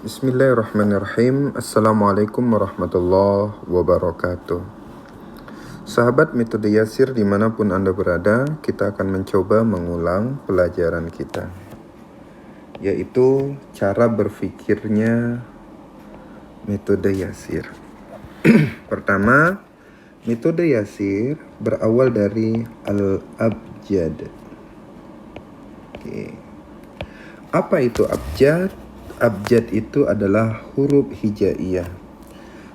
Bismillahirrahmanirrahim. Assalamualaikum warahmatullahi wabarakatuh. Sahabat Metode Yasir dimanapun Anda berada, kita akan mencoba mengulang pelajaran kita, yaitu cara berpikirnya Metode Yasir. Pertama, Metode Yasir berawal dari al-abjad. Apa itu abjad? Abjad itu adalah huruf hijaiyah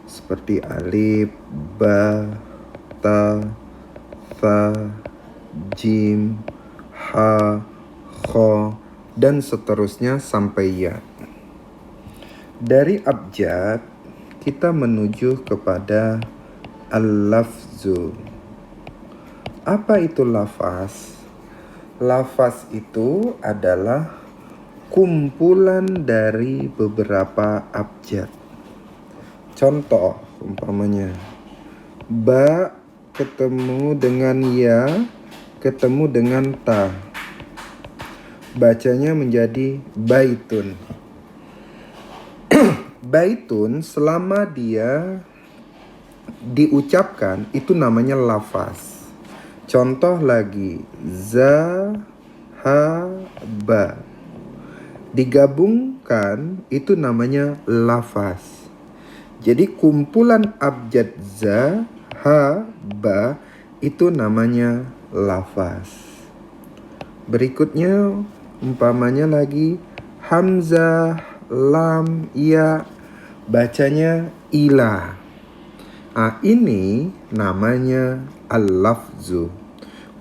seperti alif, ba, ta, tha, jim, ha, kha, dan seterusnya sampai ya. Dari abjad kita menuju kepada al-lafzu. Apa itu lafaz? Lafaz itu adalah kumpulan dari beberapa abjad. Contoh umpamanya ba ketemu dengan ya ketemu dengan ta, bacanya menjadi baitun. Baitun selama dia diucapkan itu namanya lafaz. Contoh lagi za ha ba, digabungkan itu namanya lafaz. Jadi kumpulan abjad za, ha, ba itu namanya lafaz. Berikutnya umpamanya lagi hamzah, lam, ya, bacanya ila. Ini namanya al-lafzu.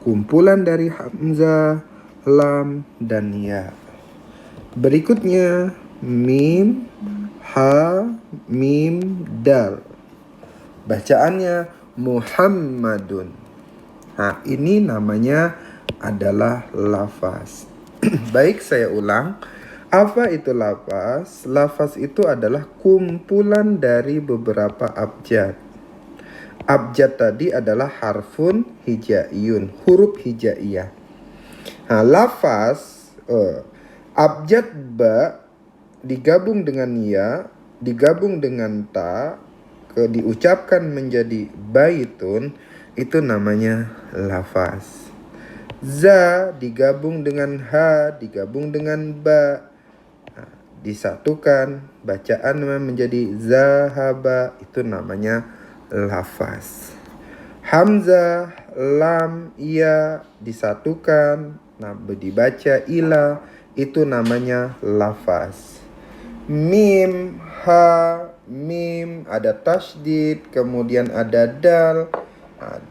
Kumpulan dari hamzah, lam, dan ya. Berikutnya mim, ha, mim, dal. Bacaannya Muhammadun. Ini namanya adalah lafaz. Baik, saya ulang. Apa itu lafaz? Lafaz itu adalah kumpulan dari beberapa abjad. Abjad tadi adalah harfun hijaiyun, huruf hijaiyah. Lafaz abjad ba digabung dengan ya, digabung dengan ta, diucapkan menjadi baitun, itu namanya lafaz. Za digabung dengan ha, digabung dengan ba, disatukan, bacaan menjadi zahaba, itu namanya lafaz. Hamzah, lam, ya disatukan, dibaca ila, itu namanya lafaz. Mim, ha, mim, ada tasydid, kemudian ada dal,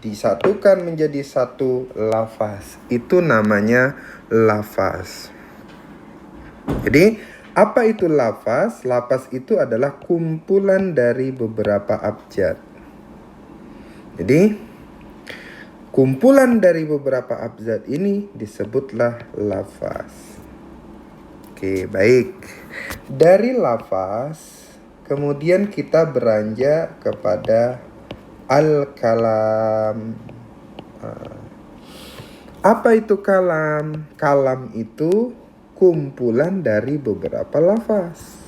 disatukan menjadi satu lafaz. Itu namanya lafaz. Jadi, apa itu lafaz? Lafaz itu adalah kumpulan dari beberapa abjad. Jadi, kumpulan dari beberapa abjad ini disebutlah lafaz. Baik. Dari lafaz, kemudian kita beranjak kepada al-kalam. Apa itu kalam? Kalam itu kumpulan dari beberapa lafaz.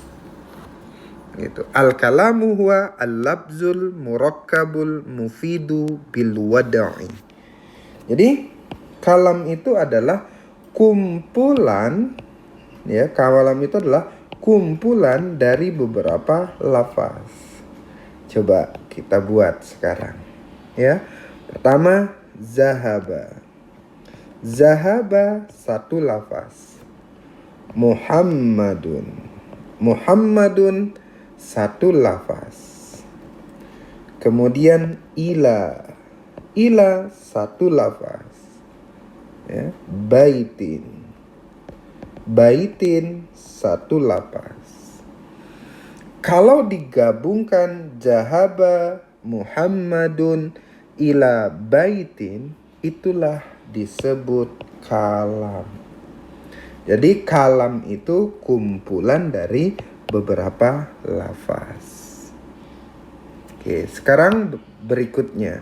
Al-kalamu huwa al-labzul murakkabul mufidu bil wada'i. Jadi, kalam itu adalah kumpulan, kalam itu adalah kumpulan dari beberapa lafaz. Coba kita buat sekarang. Pertama, zahaba. Zahaba satu lafaz. Muhammadun. Muhammadun satu lafaz. Kemudian ila. Ila satu lafaz. Baitin. Baitin satu lafaz. Kalau digabungkan zahaba Muhammadun ila baitin, itulah disebut kalam. Jadi kalam itu kumpulan dari beberapa lafaz. Sekarang berikutnya.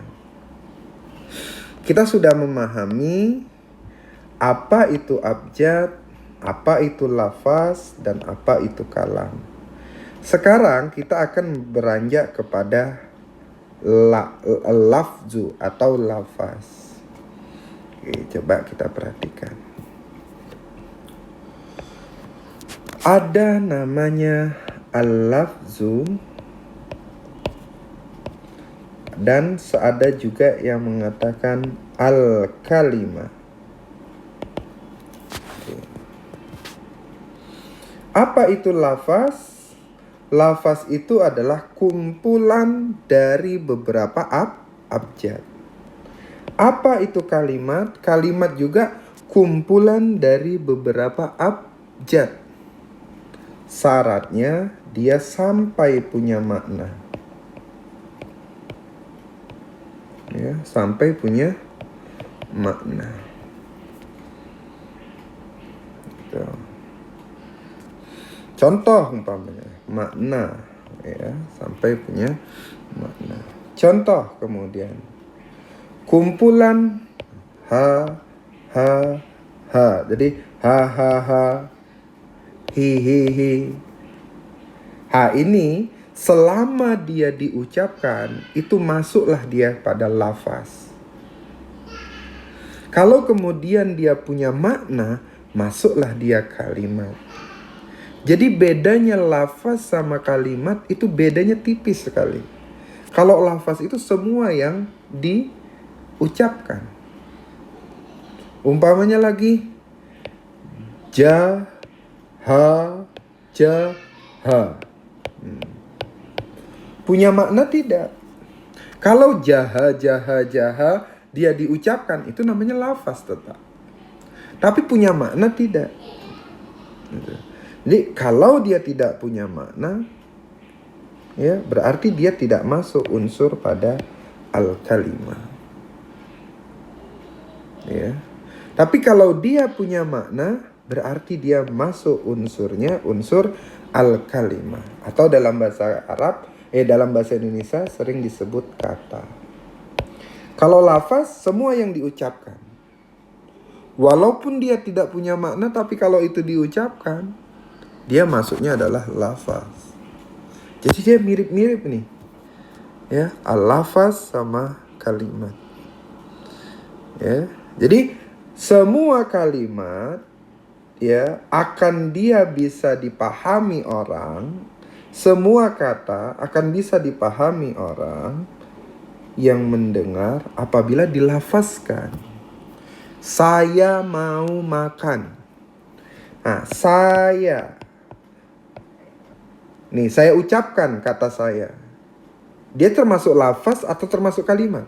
Kita sudah memahami apa itu abjad, apa itu lafaz, dan apa itu kalam. Sekarang kita akan beranjak kepada lafzu atau lafaz. Oke, coba kita perhatikan. Ada namanya al-lafzu dan ada juga yang mengatakan al-kalimah. Apa itu lafaz? Lafaz itu adalah kumpulan dari beberapa abjad. Apa itu kalimat? Kalimat juga kumpulan dari beberapa abjad. Syaratnya dia sampai punya makna. Ya, sampai punya makna. Gitu. Contoh umpamanya makna, ya, sampai punya makna. Contoh kemudian kumpulan ha ha ha. Jadi ha ha ha, hi hi hi. Ha ini selama dia diucapkan itu masuklah dia pada lafaz. Kalau kemudian dia punya makna, masuklah dia kalimat. Jadi bedanya lafaz sama kalimat itu bedanya tipis sekali. Kalau lafaz itu semua yang diucapkan. Umpamanya lagi ja ha ja ha. Punya makna tidak? Kalau jaha jaha jaha dia diucapkan itu namanya lafaz tetap. Tapi punya makna tidak. Jadi kalau dia tidak punya makna, ya berarti dia tidak masuk unsur pada al-kalimah. Ya. Tapi kalau dia punya makna, berarti dia masuk unsurnya unsur al-kalimah. Atau dalam bahasa Arab, dalam bahasa Indonesia sering disebut kata. Kalau lafaz semua yang diucapkan. Walaupun dia tidak punya makna, tapi kalau itu diucapkan, dia masuknya adalah lafaz. Jadi dia mirip-mirip nih. Ya, al-lafaz sama kalimat. Ya. Jadi semua kalimat ya akan dia bisa dipahami orang. Semua kata akan bisa dipahami orang yang mendengar apabila dilafazkan. Saya mau makan. Nah, nih, saya ucapkan kata saya. Dia termasuk lafaz atau termasuk kalimat?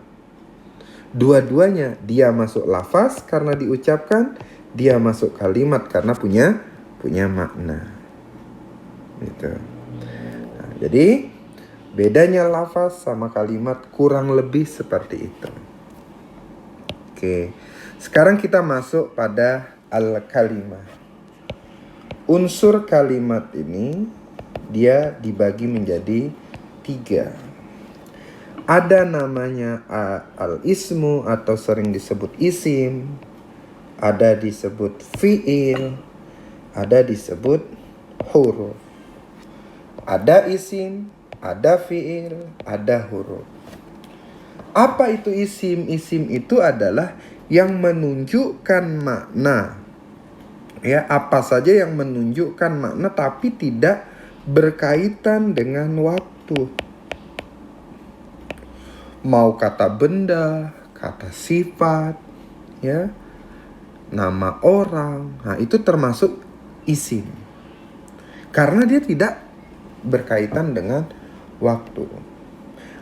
Dua-duanya. Dia masuk lafaz karena diucapkan, dia masuk kalimat karena punya makna. Gitu. Nah, jadi bedanya lafaz sama kalimat kurang lebih seperti itu. Oke. Sekarang kita masuk pada al-kalimah. Unsur kalimat ini dia dibagi menjadi 3. Ada namanya al-ismu atau sering disebut isim, ada disebut fi'il, ada disebut huruf. Ada isim, ada fi'il, ada huruf. Apa itu isim? Isim itu adalah yang menunjukkan makna. Ya, apa saja yang menunjukkan makna tapi tidak berkaitan dengan waktu. Mau kata benda, kata sifat, ya, nama orang, nah itu termasuk isim. Karena dia tidak berkaitan dengan waktu.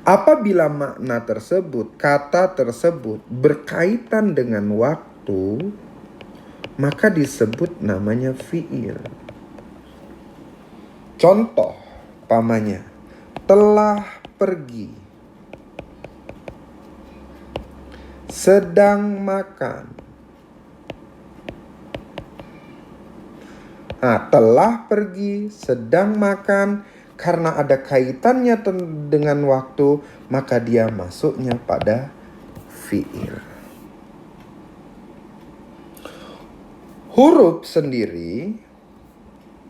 Apabila makna tersebut, kata tersebut berkaitan dengan waktu, maka disebut namanya fi'il. Contoh, pamannya, telah pergi, sedang makan. Nah, telah pergi, sedang makan, karena ada kaitannya dengan waktu, maka dia masuknya pada fi'il. Huruf sendiri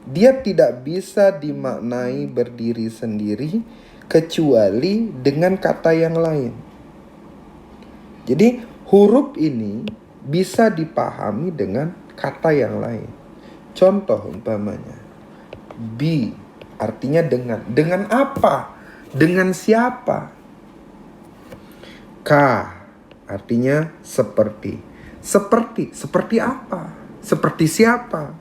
dia tidak bisa dimaknai berdiri sendiri kecuali dengan kata yang lain. Jadi huruf ini bisa dipahami dengan kata yang lain. Contoh umpamanya, bi artinya dengan. Dengan apa? Dengan siapa? Ka artinya seperti. Seperti apa? Seperti siapa?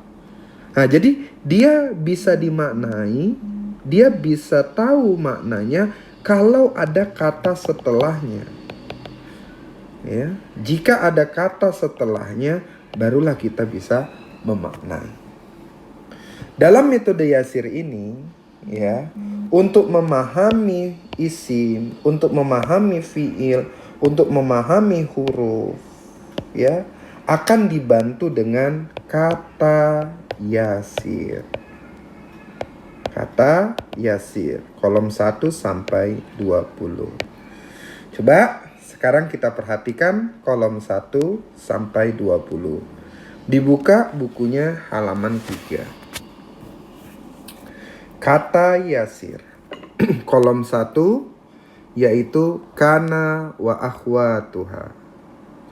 Nah, jadi dia bisa dimaknai, dia bisa tahu maknanya kalau ada kata setelahnya. Ya, jika ada kata setelahnya, barulah kita bisa memaknai. Dalam metode Yasir ini, ya, untuk memahami isim, untuk memahami fiil, untuk memahami huruf, ya, akan dibantu dengan kata Yasir. Kata Yasir, kolom 1 sampai 20. Coba sekarang kita perhatikan kolom 1 sampai 20. Dibuka bukunya halaman 3. Kata Yasir. Kolom 1 yaitu kana wa akhwatuha.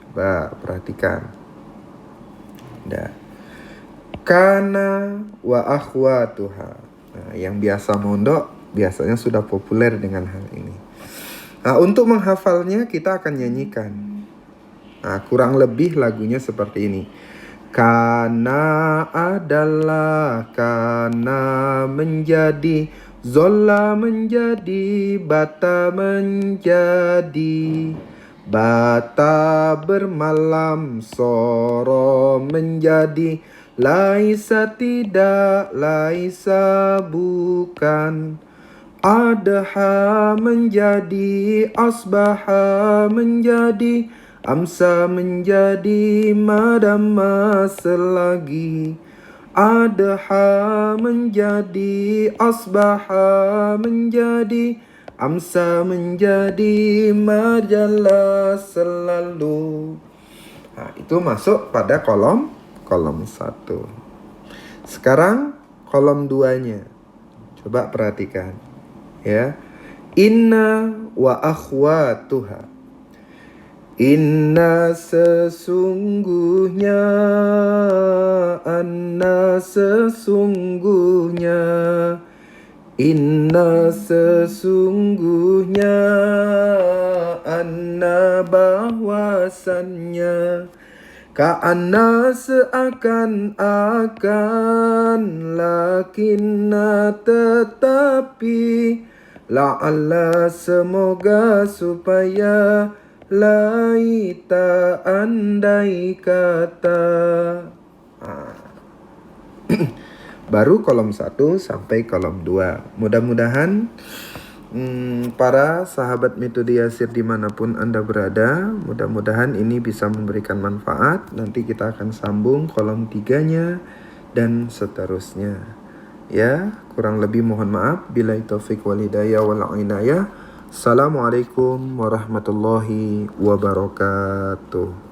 Coba perhatikan. Nah, kana wa akhwatuha. Nah, yang biasa mondok biasanya sudah populer dengan hal ini. Nah, untuk menghafalnya kita akan nyanyikan. Nah, kurang lebih lagunya seperti ini. Kana adalah, kana menjadi, zola menjadi, bata menjadi, bata bermalam, soro menjadi, laisa tidak, laisa bukan, adha menjadi, asbaha menjadi, amsa menjadi, madama selagi, adha menjadi, asbaha menjadi, amsa menjadi, majalah selalu. Nah, itu masuk pada kolom 1. Sekarang kolom 2-nya. Coba perhatikan, ya. Inna wa akhwatuha. Inna sesungguhnya, anna sesungguhnya, inna sesungguhnya, anna bahwasannya, ka'anna seakan-akan, lakinna tetapi, la'alla semoga supaya, laita andai kata. Baru kolom 1 sampai kolom 2. Mudah-mudahan para sahabat metode Yasir dimanapun Anda berada, mudah-mudahan ini bisa memberikan manfaat. Nanti kita akan sambung kolom 3-nya dan seterusnya. Ya, kurang lebih mohon maaf. Billahi taufiq wal hidayah wal inayah. Assalamualaikum warahmatullahi wabarakatuh.